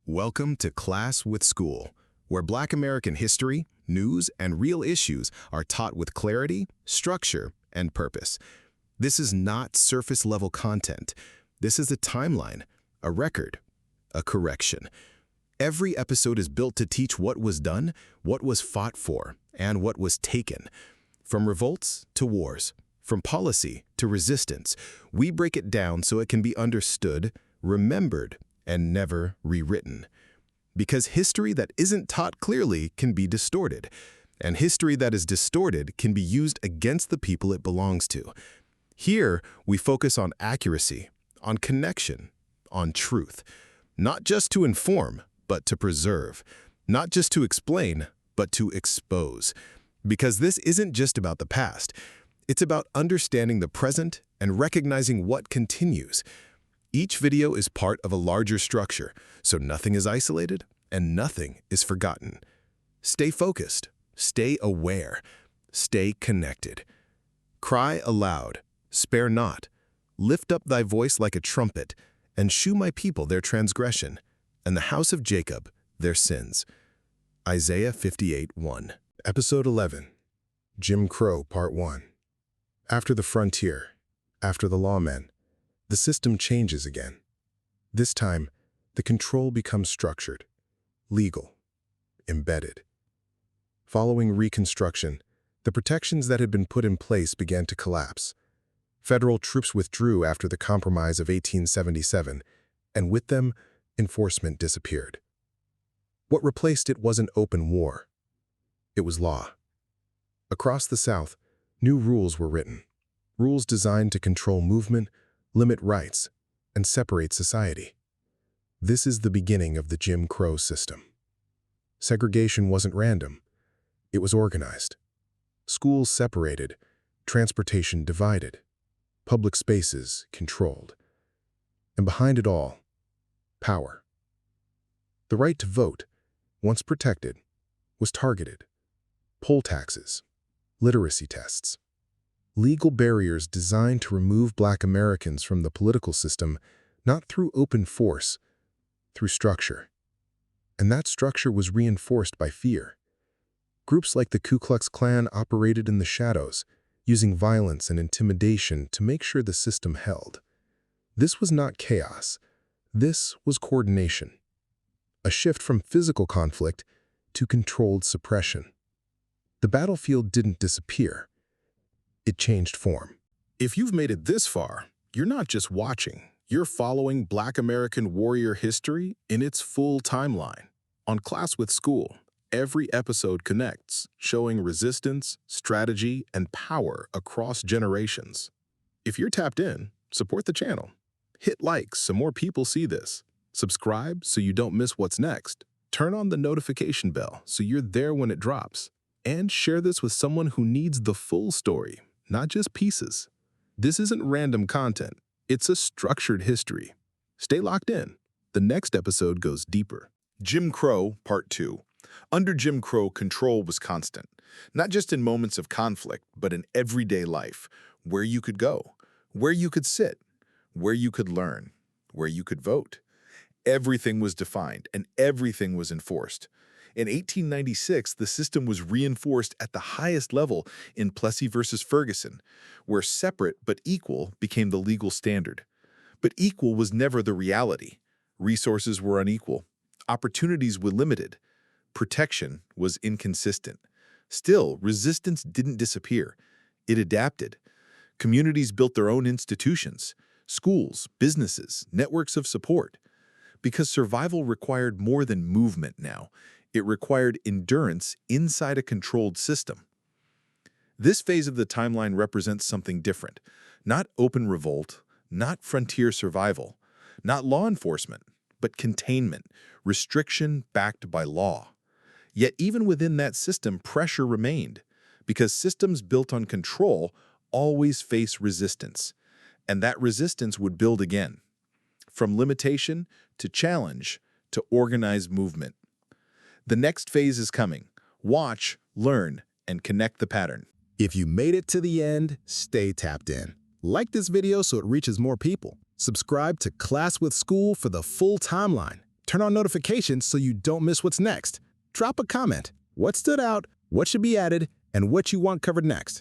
Welcome to Class with Skeul, where Black American history, news, and real issues are taught with clarity, structure, and purpose. This is not surface-level content. This is a timeline, a record, a correction. Every episode is built to teach what was done, what was fought for, and what was taken. From revolts to wars, from policy to resistance, we break it down so it can be understood, remembered, and never rewritten. Because history that isn't taught clearly can be distorted, and history that is distorted can be used against the people it belongs to. Here, we focus on accuracy, on connection, on truth. Not just to inform, but to preserve. Not just to explain, but to expose. Because this isn't just about the past. It's about understanding the present and recognizing what continues. Each video is part of a larger structure, so nothing is isolated and nothing is forgotten. Stay focused, stay aware, stay connected. Cry aloud, spare not. Lift up thy voice like a trumpet, and shew my people their transgression, and the house of Jacob their sins. Isaiah 58:1. Episode 11. Jim Crow, Part 1. After the frontier, after the lawmen, the system changes again. This time, the control becomes structured, legal, embedded. Following Reconstruction, the protections that had been put in place began to collapse. Federal troops withdrew after the Compromise of 1877, and with them, enforcement disappeared. What replaced it wasn't open war. It was law. Across the South, new rules were written, rules designed to control movement, limit rights, and separate society. This is the beginning of the Jim Crow system. Segregation wasn't random. It was organized. Schools separated, transportation divided, public spaces controlled. And behind it all, power. The right to vote, once protected, was targeted. Poll taxes, literacy tests, legal barriers designed to remove Black Americans from the political system, not through open force, through structure. And that structure was reinforced by fear. Groups like the Ku Klux Klan operated in the shadows, using violence and intimidation to make sure the system held. This was not chaos. This was coordination. A shift from physical conflict to controlled suppression. The battlefield didn't disappear. It changed form. If you've made it this far, you're not just watching. You're following Black American warrior history in its full timeline. On Class with Skeul, every episode connects, showing resistance, strategy, and power across generations. If you're tapped in, support the channel. Hit like so more people see this. Subscribe so you don't miss what's next. Turn on the notification bell so you're there when it drops. And share this with someone who needs the full story, not just pieces. This isn't random content. It's a structured history. Stay locked in. The next episode goes deeper. Jim Crow, Part 2. Under Jim Crow, control was constant, not just in moments of conflict, but in everyday life, where you could go, where you could sit, where you could learn, where you could vote. Everything was defined and everything was enforced. In 1896, the system was reinforced at the highest level in Plessy versus Ferguson, where separate but equal became the legal standard. But equal was never the reality. Resources were unequal. Opportunities were limited. Protection was inconsistent. Still, resistance didn't disappear. It adapted. Communities built their own institutions, schools, businesses, networks of support. Because survival required more than movement now. It required endurance inside a controlled system. This phase of the timeline represents something different. Not open revolt, not frontier survival, not law enforcement, but containment, restriction backed by law. Yet even within that system, pressure remained, because systems built on control always face resistance, and that resistance would build again. From limitation to challenge to organized movement. The next phase is coming. Watch, learn, and connect the pattern. If you made it to the end, stay tapped in. Like this video so it reaches more people. Subscribe to Class with Skeul for the full timeline. Turn on notifications so you don't miss what's next. Drop a comment. What stood out, what should be added, and what you want covered next.